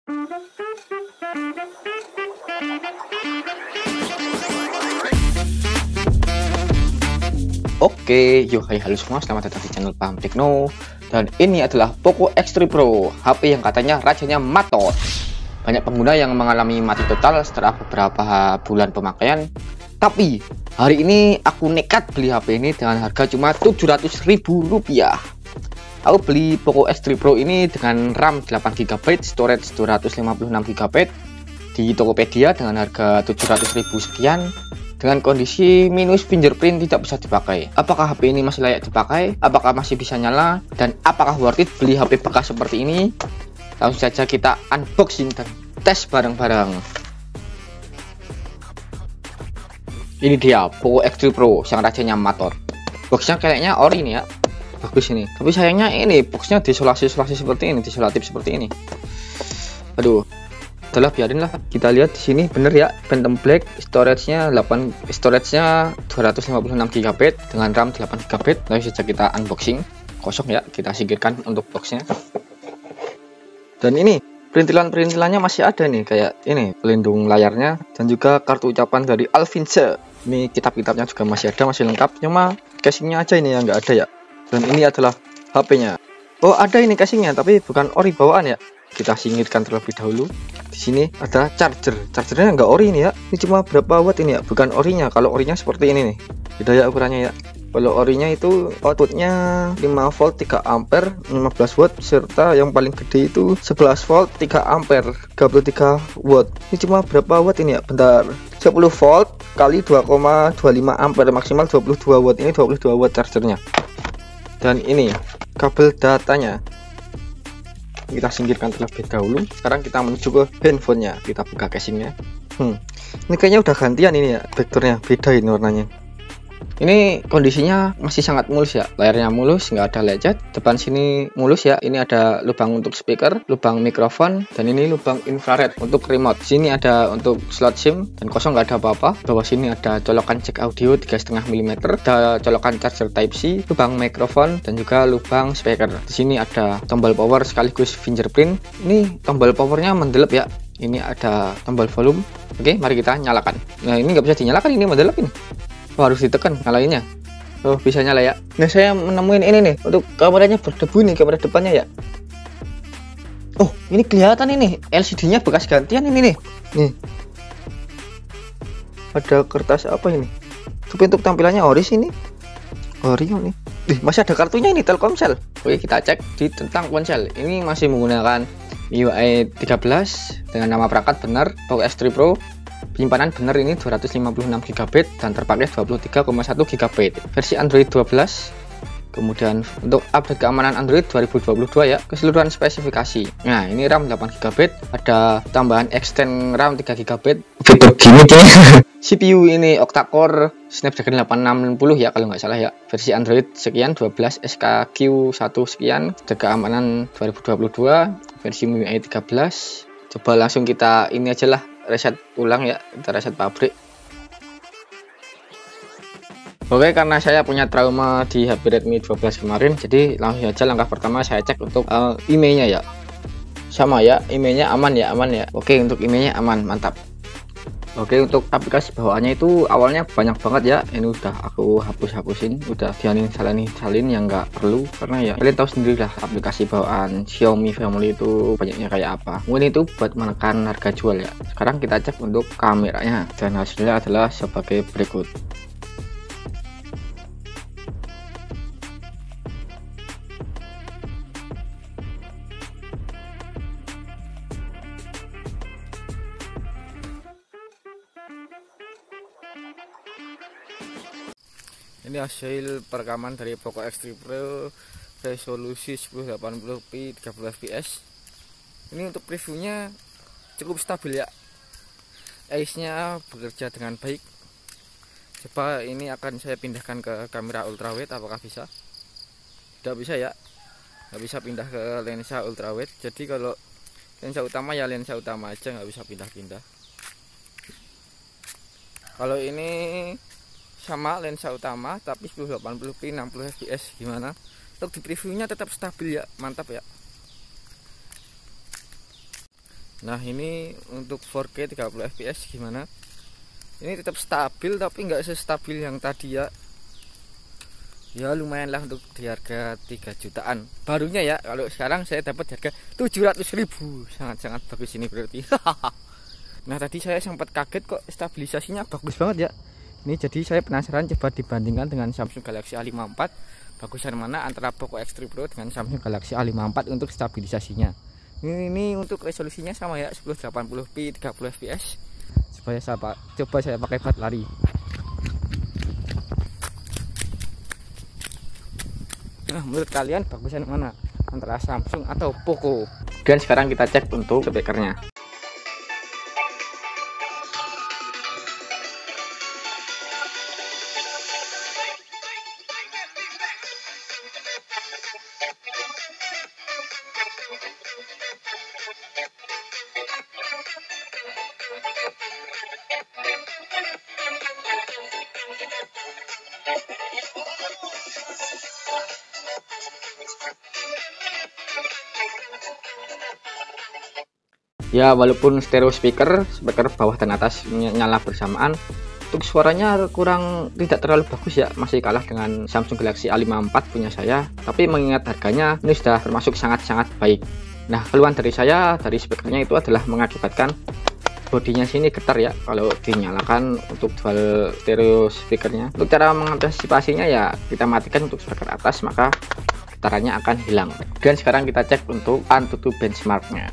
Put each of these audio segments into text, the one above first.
Oke, yo hai halo semua, selamat datang di channel Paham Tekno. Dan ini adalah Poco X3 Pro, HP yang katanya rajanya matot. Banyak pengguna yang mengalami mati total setelah beberapa bulan pemakaian. Tapi hari ini aku nekat beli HP ini dengan harga cuma Rp700.000. Aku beli Poco X3 Pro ini dengan RAM 8GB, storage 256GB di Tokopedia dengan harga 700.000 sekian. Dengan kondisi minus fingerprint tidak bisa dipakai. Apakah HP ini masih layak dipakai? Apakah masih bisa nyala? Dan apakah worth it beli HP bekas seperti ini? Langsung saja kita unboxing dan tes bareng-bareng. Ini dia Poco X3 Pro yang rajanya mator. Boxnya kayaknya ori ini ya, bagus ini. Tapi sayangnya ini boxnya disolasi seperti ini, disolatif seperti ini. Aduh. Adalah biarin lah, kita lihat di sini bener ya, Phantom Black, storage-nya 256GB dengan RAM 8GB. Langsung saja kita unboxing. Kosong ya, kita singkirkan untuk boxnya. Dan ini perintilannya masih ada nih, kayak ini pelindung layarnya dan juga kartu ucapan dari Alvince. Ini kitab-kitabnya juga masih ada, masih lengkap. Cuma casingnya aja ini yang nggak ada ya. Dan ini adalah HP-nya. Oh, ada ini casingnya, tapi bukan ori bawaan ya. Kita singkirkan terlebih dahulu. Di sini ada chargernya nggak ori ini ya. Ini cuma berapa watt ini ya, bukan orinya. Kalau orinya seperti ini nih, beda ya ukurannya ya. Kalau orinya itu outputnya 5 volt 3 ampere 15 watt, serta yang paling gede itu 11 volt 3 ampere 33 watt. Ini cuma berapa watt ini ya, bentar, 10 volt kali 2,25 ampere, maksimal 22 watt. Ini 22 watt chargernya. Dan ini kabel datanya kita singkirkan terlebih dahulu. Sekarang kita menuju ke handphonenya, kita buka casingnya. Ini kayaknya udah gantian ini ya, vektornya beda ini warnanya. Ini kondisinya masih sangat mulus ya, layarnya mulus, nggak ada lecet. Depan sini mulus ya, ini ada lubang untuk speaker, lubang mikrofon, dan ini lubang infrared untuk remote. Sini ada untuk slot SIM dan kosong, nggak ada apa-apa. Bawah sini ada colokan jack audio 3,5 mm, ada colokan charger Type C, lubang mikrofon, dan juga lubang speaker. Di sini ada tombol power sekaligus fingerprint. Ini tombol powernya mendelep ya. Ini ada tombol volume. Oke, mari kita nyalakan. Nah, ini nggak bisa dinyalakan, ini mendelep ini. Oh, harus ditekan nyalainnya. Oh, bisa nyala ya. Nah, saya menemuin ini nih, untuk kameranya berdebu nih, kamera depannya ya. Oh, ini kelihatan ini LCD-nya bekas gantian ini nih. Nih. Ada kertas apa ini? Tapi untuk tampilannya ori sini. Ori nih. Masih ada kartunya ini, Telkomsel. Oke, kita cek di tentang ponsel. Ini masih menggunakan MIUI 13 dengan nama perangkat benar Poco X3 Pro. Penyimpanan benar ini 256GB dan terpakai 23,1GB. Versi Android 12. Kemudian untuk update keamanan Android 2022 ya, keseluruhan spesifikasi. Nah, ini RAM 8GB, ada tambahan extend RAM 3GB. Gini CPU ini octa-core Snapdragon 860 ya kalau nggak salah ya. Versi Android sekian 12, SKQ1 sekian. Update keamanan 2022, versi MIUI 13. Coba langsung kita ini aja lah, reset ulang ya, kita reset pabrik. Oke, karena saya punya trauma di HP Redmi 12 kemarin, jadi langsung aja langkah pertama saya cek untuk emailnya ya. Sama ya, emailnya aman ya. Oke, untuk emailnya aman, mantap. Oke, untuk aplikasi bawaannya itu awalnya banyak banget ya. Ini udah aku hapusin, udah salin yang nggak perlu, karena ya kalian tahu sendiri lah aplikasi bawaan Xiaomi family itu banyaknya kayak apa. Mungkin itu buat menekan harga jual ya. Sekarang kita cek untuk kameranya, dan hasilnya adalah sebagai berikut. Ini hasil perekaman dari Poco X3 Pro, resolusi 1080p 13fps. Ini untuk previewnya cukup stabil ya, EIS-nya bekerja dengan baik. Coba ini akan saya pindahkan ke kamera ultrawide, apakah bisa? Tidak bisa ya, nggak bisa pindah ke lensa ultrawide. Jadi kalau lensa utama ya lensa utama aja, nggak bisa pindah-pindah. Kalau ini sama lensa utama tapi 1080p 60fps, gimana? Untuk di previewnya tetap stabil ya, mantap ya. Nah ini untuk 4K 30 fps gimana? Ini tetap stabil tapi nggak sestabil yang tadi ya. Ya lumayan lah untuk di harga 3 jutaan barunya ya. Kalau sekarang saya dapat harga 700.000, sangat-sangat bagus ini berarti. Nah tadi saya sempat kaget kok stabilisasinya bagus banget ya. Ini jadi saya penasaran, coba dibandingkan dengan Samsung Galaxy A54, bagusan mana antara Poco X3 Pro dengan Samsung Galaxy A54 untuk stabilisasinya. Ini untuk resolusinya sama ya, 1080p 30 fps. Coba saya pakai bat lari. Nah, menurut kalian bagusan mana antara Samsung atau Poco? Dan sekarang kita cek untuk speakernya. Ya walaupun stereo speaker bawah dan atas nyala bersamaan, untuk suaranya tidak terlalu bagus ya, masih kalah dengan Samsung Galaxy A54 punya saya. Tapi mengingat harganya ini sudah termasuk sangat-sangat baik. Nah keluhan dari saya dari speakernya itu adalah mengakibatkan bodinya sini getar ya kalau dinyalakan untuk dual stereo speakernya. Untuk cara mengantisipasinya ya kita matikan untuk speaker atas, maka getarannya akan hilang. Dan sekarang kita cek untuk AnTuTu benchmarknya.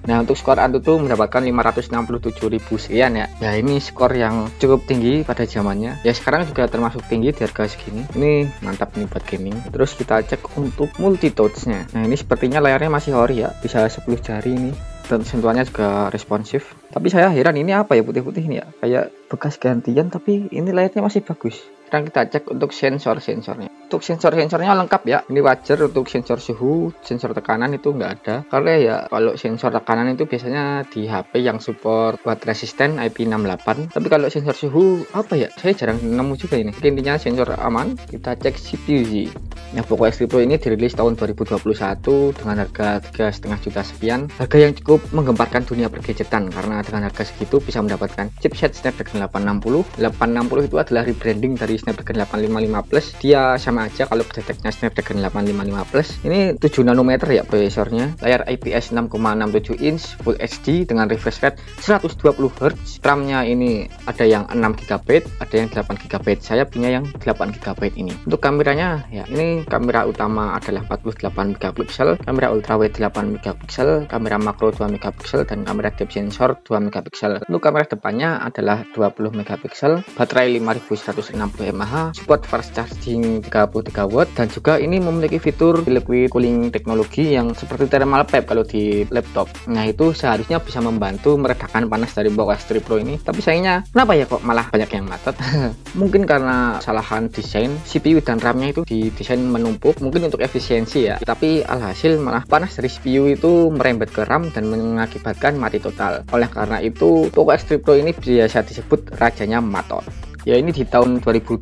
Nah untuk skor AnTuTu mendapatkan 567.000 sekian ya. Ya ini skor yang cukup tinggi pada zamannya. Ya sekarang juga termasuk tinggi di harga segini. Ini mantap nih buat gaming. Terus kita cek untuk multi touch-nya. Nah ini sepertinya layarnya masih ori ya, bisa 10 jari ini. Dan sentuhannya juga responsif. Tapi saya heran ini apa ya putih-putih ini ya. Kayak bekas gantian tapi ini layarnya masih bagus. Sekarang kita cek untuk sensor-sensornya. Untuk sensor-sensornya lengkap ya. Ini wajar untuk sensor suhu, sensor tekanan itu nggak ada. Karena ya kalau sensor tekanan itu biasanya di HP yang support buat resisten IP68. Tapi kalau sensor suhu apa ya? Saya jarang nemu juga ini. Intinya sensor aman. Kita cek CPU. Nah, Poco X3 Pro ini dirilis tahun 2021 dengan harga 3,5 juta sekian. Harga yang cukup menggemparkan dunia pergadgetan karena dengan harga segitu bisa mendapatkan chipset Snapdragon 860. 860 itu adalah rebranding dari Snapdragon 855 Plus. Dia sama aja kalau deteknya Snapdragon 855 Plus. Ini 7 nanometer ya prosesornya. Layar IPS 6,67 inch Full HD dengan refresh rate 120 Hz. RAM-nya ini ada yang 6 GB, ada yang 8 GB. Saya punya yang 8 GB ini. Untuk kameranya ya ini kamera utama adalah 48 megapiksel, kamera ultrawide 8 megapiksel, kamera makro 2 megapiksel, dan kamera depth sensor 2 megapiksel. Untuk kamera depannya adalah 20 megapiksel, baterai 5160 mAh, support fast charging 33 watt, dan juga ini memiliki fitur liquid cooling teknologi yang seperti thermal pack kalau di laptop. Nah itu seharusnya bisa membantu meredakan panas dari Poco X3 Pro ini. Tapi sayangnya kenapa ya kok malah banyak yang macet? Mungkin karena kesalahan desain CPU dan RAM-nya itu didesain menumpuk, mungkin untuk efisiensi ya. Tapi alhasil malah panas dari CPU itu merembet ke RAM dan mengakibatkan mati total. Oleh karena itu Poco X3 Pro ini biasa disebut rajanya maton. Ya ini di tahun 2021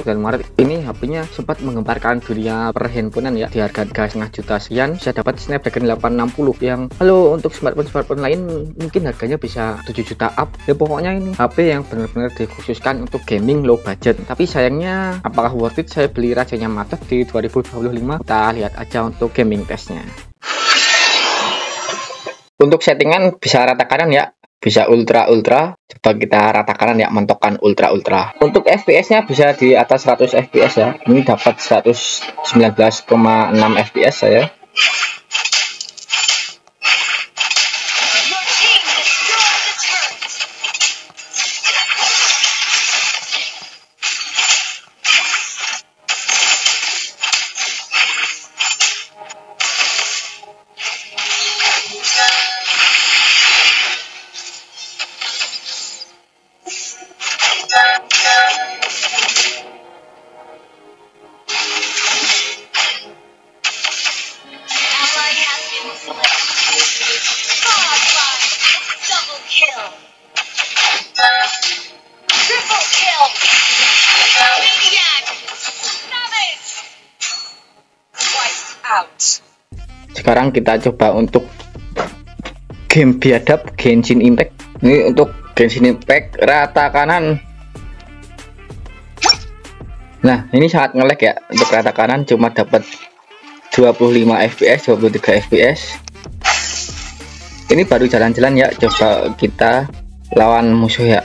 bulan Maret ini HP-nya sempat menggemparkan dunia perhandphonean ya. Di harga 3,5 juta sekian bisa dapat Snapdragon 860 yang kalau untuk smartphone lain mungkin harganya bisa 7 juta up. Ya pokoknya ini HP yang benar-benar dikhususkan untuk gaming low budget. Tapi sayangnya apakah worth it saya beli rajanya matot di 2025? Kita lihat aja untuk gaming testnya. Untuk settingan bisa rata kanan ya, bisa ultra. Coba kita rata kanan ya, mentokan ultra. Untuk fps nya bisa di atas 100 fps ya. Ini dapat 119,6 fps saya. Sekarang kita coba untuk game biadab Genshin Impact. Ini untuk Genshin Impact rata kanan. Nah, ini sangat nge-lag ya. Untuk rata kanan cuma dapat 25 fps, 23 fps. Ini baru jalan-jalan ya. Coba kita lawan musuh ya.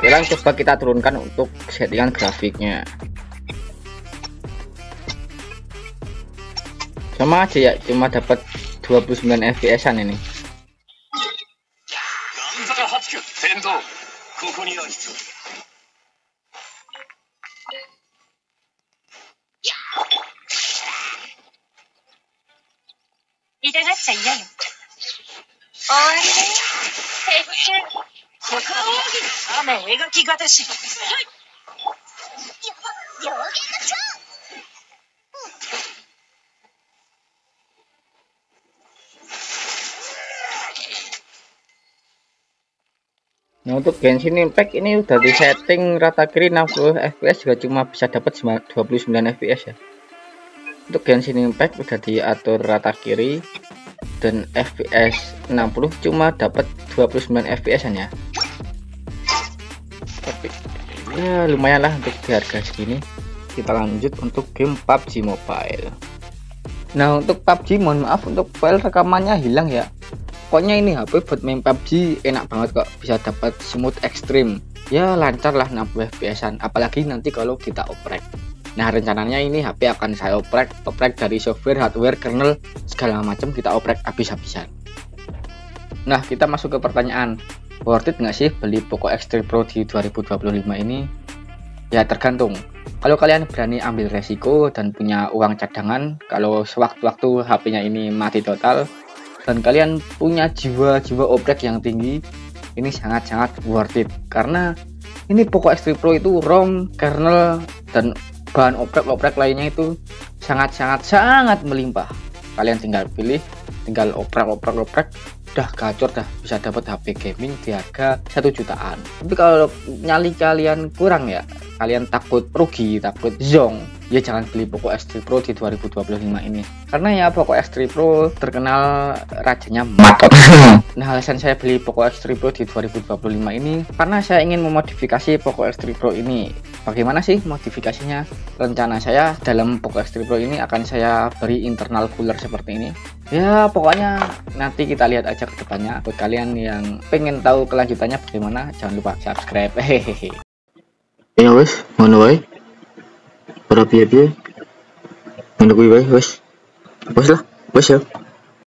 Sekarang coba kita turunkan untuk settingan grafiknya. Sama aja ya, cuma dapat 29 fps-an ini. Nah, untuk Genshin Impact ini udah di setting rata kiri 60 fps juga cuma bisa dapat 29 fps ya. Untuk Genshin Impact udah diatur rata kiri dan fps 60 cuma dapat 29 fps ya. Tapi ya lumayan lah untuk di harga segini. Kita lanjut untuk game PUBG Mobile. Nah, untuk PUBG mohon maaf untuk file rekamannya hilang ya. Pokoknya ini HP buat main PUBG enak banget kok, bisa dapat smooth ekstrim ya, lancar lah 60 fps-an, apalagi nanti kalau kita oprek. Nah, rencananya ini HP akan saya oprek dari software, hardware, kernel, segala macam kita oprek habis-habisan. Nah, kita masuk ke pertanyaan, worth it nggak sih beli Poco X3 Pro di 2025 ini? Ya tergantung. Kalau kalian berani ambil resiko dan punya uang cadangan, kalau sewaktu-waktu HP-nya ini mati total dan kalian punya jiwa oprek yang tinggi, ini sangat-sangat worth it, karena ini Poco X3 Pro itu ROM, kernel, dan bahan oprek lainnya itu sangat melimpah. Kalian tinggal pilih, tinggal oprek, udah gacor, dah bisa dapat HP gaming di harga 1 jutaan. Tapi kalau nyali kalian kurang ya, kalian takut rugi, takut zong, ya jangan beli Poco X3 Pro di 2025 ini, karena ya Poco X3 Pro terkenal rajanya matot. Nah, alasan saya beli Poco X3 Pro di 2025 ini karena saya ingin memodifikasi Poco X3 Pro ini. Bagaimana sih modifikasinya? Rencana saya dalam Poco X3 Pro ini akan saya beri internal cooler seperti ini. Ya pokoknya nanti kita lihat aja ke depannya. Buat kalian yang pengen tahu kelanjutannya bagaimana, jangan lupa subscribe. Hehehe. Ya wes, ngono wae. Ora piye-piye. Ngono kuwi wae wes. Wes lah, wes ya.